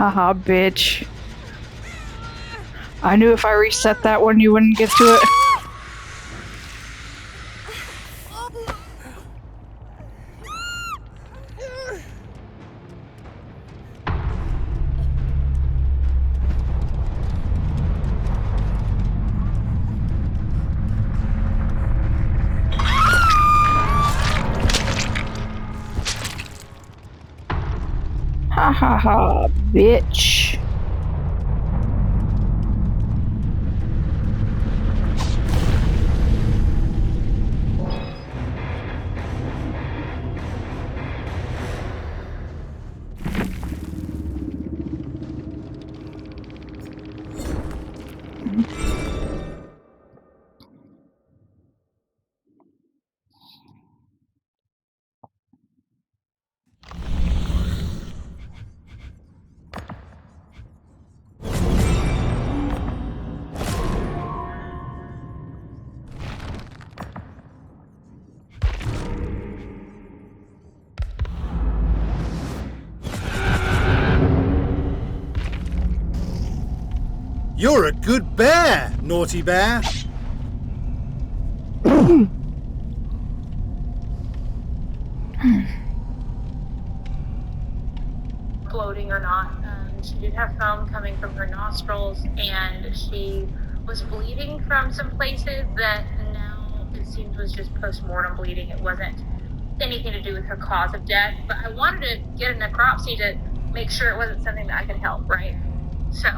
Haha, bitch. I knew if I reset that one, you wouldn't get to it. Ha ha ha, bitch. You're a good bear, naughty bear. Floating or not, she did have foam coming from her nostrils, and she was bleeding from some places that now it seems was just post-mortem bleeding. It wasn't anything to do with her cause of death, but I wanted to get a necropsy to make sure it wasn't something that I could help, right? So,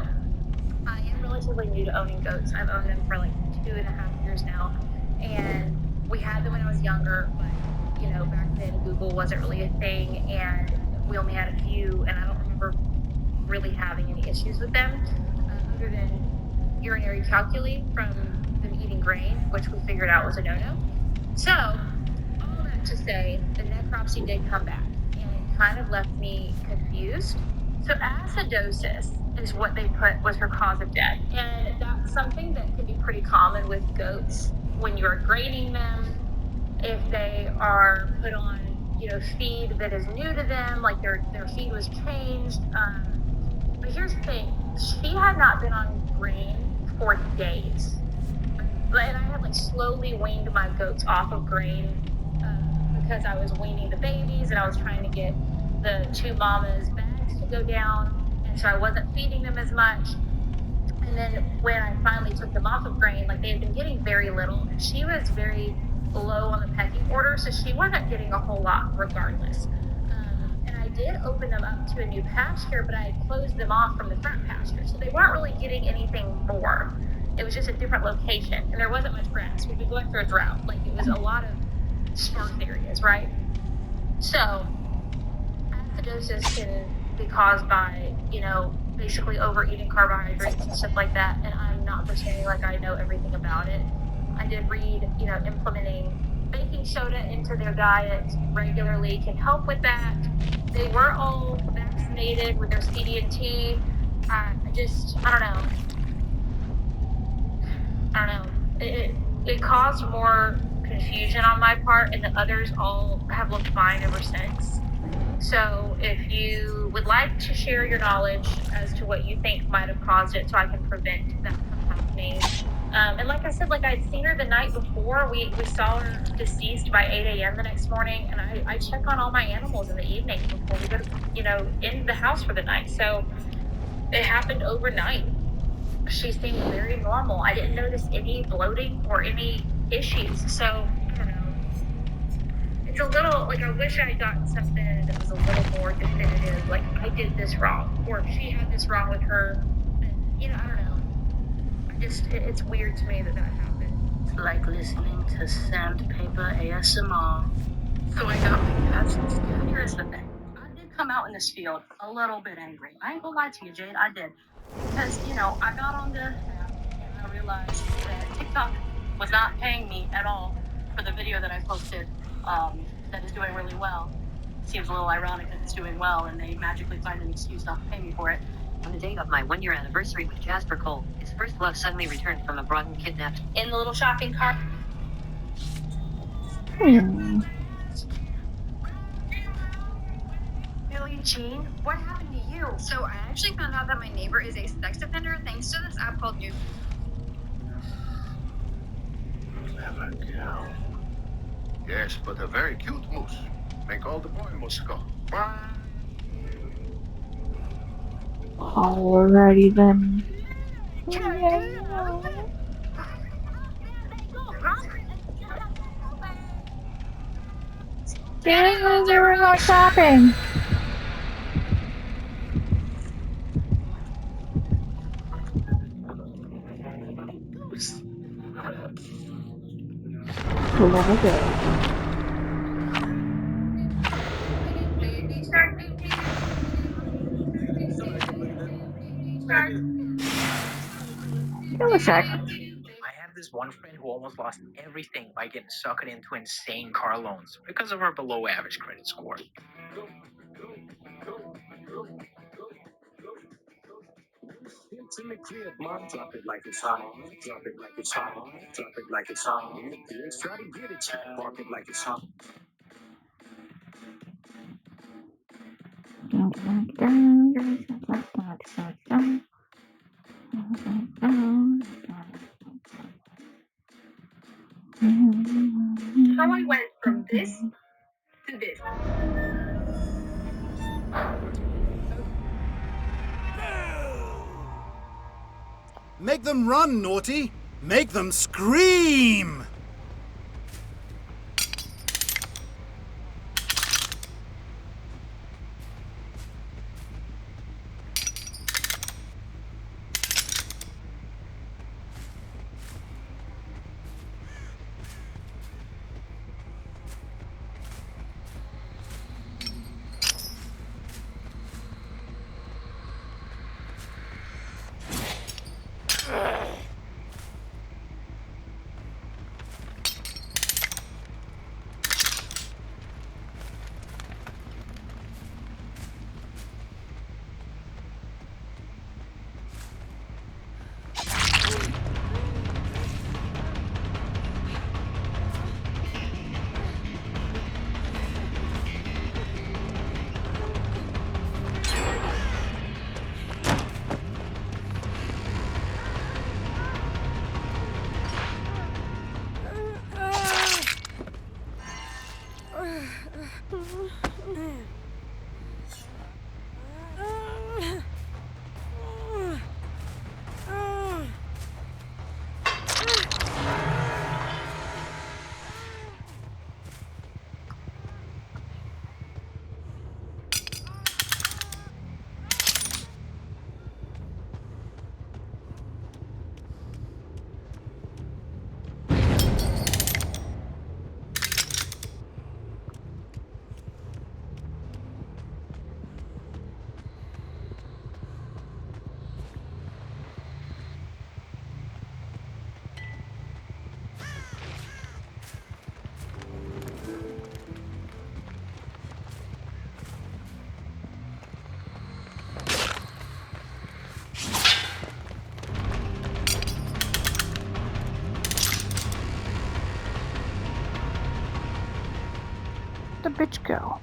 I am relatively new to owning goats. I've owned them for like 2.5 years now, and we had them when I was younger, but, you know, back then Google wasn't really a thing, and we only had a few, and I don't remember really having any issues with them, other than urinary calculi from them eating grain, which we figured out was a no-no. So, all that to say, the necropsy did come back, and it kind of left me confused. So acidosis is what they put was her cause of death, and that's something that can be pretty common with goats when you're graining them, if they are put on, you know, feed that is new to them, like their feed was changed. But here's the thing, she had not been on grain for days. And I had like slowly weaned my goats off of grain because I was weaning the babies and I was trying to get the two mamas' bags to go down. And so I wasn't feeding them as much. And then when I finally took them off of grain, like they had been getting very little, and she was very low on the pecking order, so she wasn't getting a whole lot regardless. And I did open them up to a new pasture, but I had closed them off from the front pasture, so they weren't really getting anything more. It was just a different location, and there wasn't much grass. We've been going through a drought. Like, it was a lot of sparse areas, right? So, acidosis can be caused by, you know, basically overeating carbohydrates and stuff like that, and I'm not pretending like I know everything about it. I did read, you know, implementing baking soda into their diet regularly can help with that. They were all vaccinated with their CD&T. I don't know. It caused more confusion on my part, and the others all have looked fine ever since. So if you would like to share your knowledge as to what you think might have caused it so I can prevent that from happening. And like I said, like I'd seen her the night before. We saw her deceased by 8 a.m. the next morning, and I check on all my animals in the evening before we go to, in the house for the night. So it happened overnight. She seemed very normal. I didn't notice any bloating or any issues. So I don't know. It's a little like I wish I had gotten something that was a little more definitive. Like I did this wrong, or if she had this wrong with her. Then, I don't know. It's weird to me that happened. It's like listening to sandpaper ASMR. So I got my cats. Here's the thing. I did come out in this field a little bit angry. I ain't gonna lie to you, Jade. I did. Because, I got on the app and I realized that TikTok was not paying me at all for the video that I posted that is doing really well. Seems a little ironic that it's doing well and they magically find an excuse not to pay me for it. On the day of my 1-year anniversary with Jasper Cole, his first love suddenly returned from abroad and kidnapped. In the little shopping cart. Billie Jean, what happened to you? So I actually found out that my neighbor is a sex offender thanks to this app called New. Clever girl. Yes, but a very cute moose. Make all the boy moose go. Alrighty then. Yeah, they were going shopping. Give a sec. I have this one friend who almost lost everything by getting suckered into insane car loans because of her below average credit score. It's in the crib, mom. Drop it like it's hot. Drop it like it's hot. Drop it like it's hot. Let's try to get it. Park it like it's hot. How I went from this to this. Make them run, Naughty! Make them scream! the bitch go?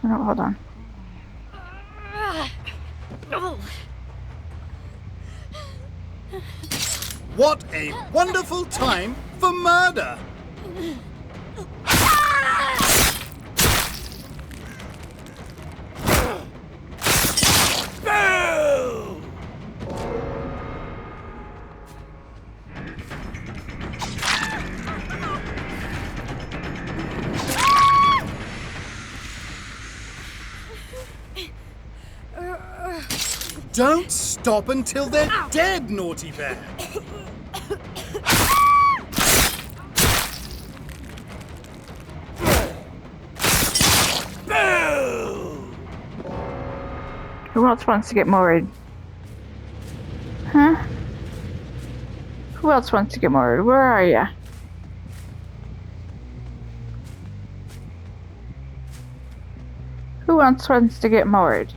No, hold on. What a wonderful time for murder! Don't stop until they're dead, Naughty Bear! Who else wants to get married? Huh? Who else wants to get married? Where are ya? Who else wants to get married?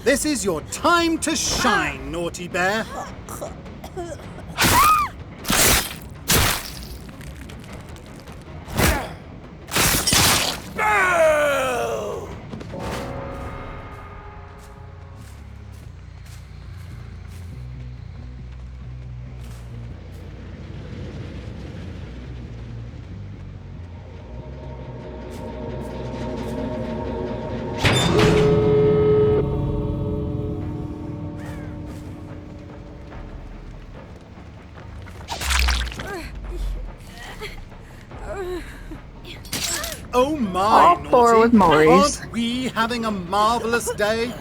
This is your time to shine, Naughty Bear. Oh my, All four Naughty. with Maurice. Aren't we having a marvelous day?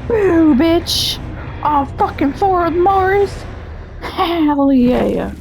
Boo, bitch! All fucking four with Maurice. Hell yeah.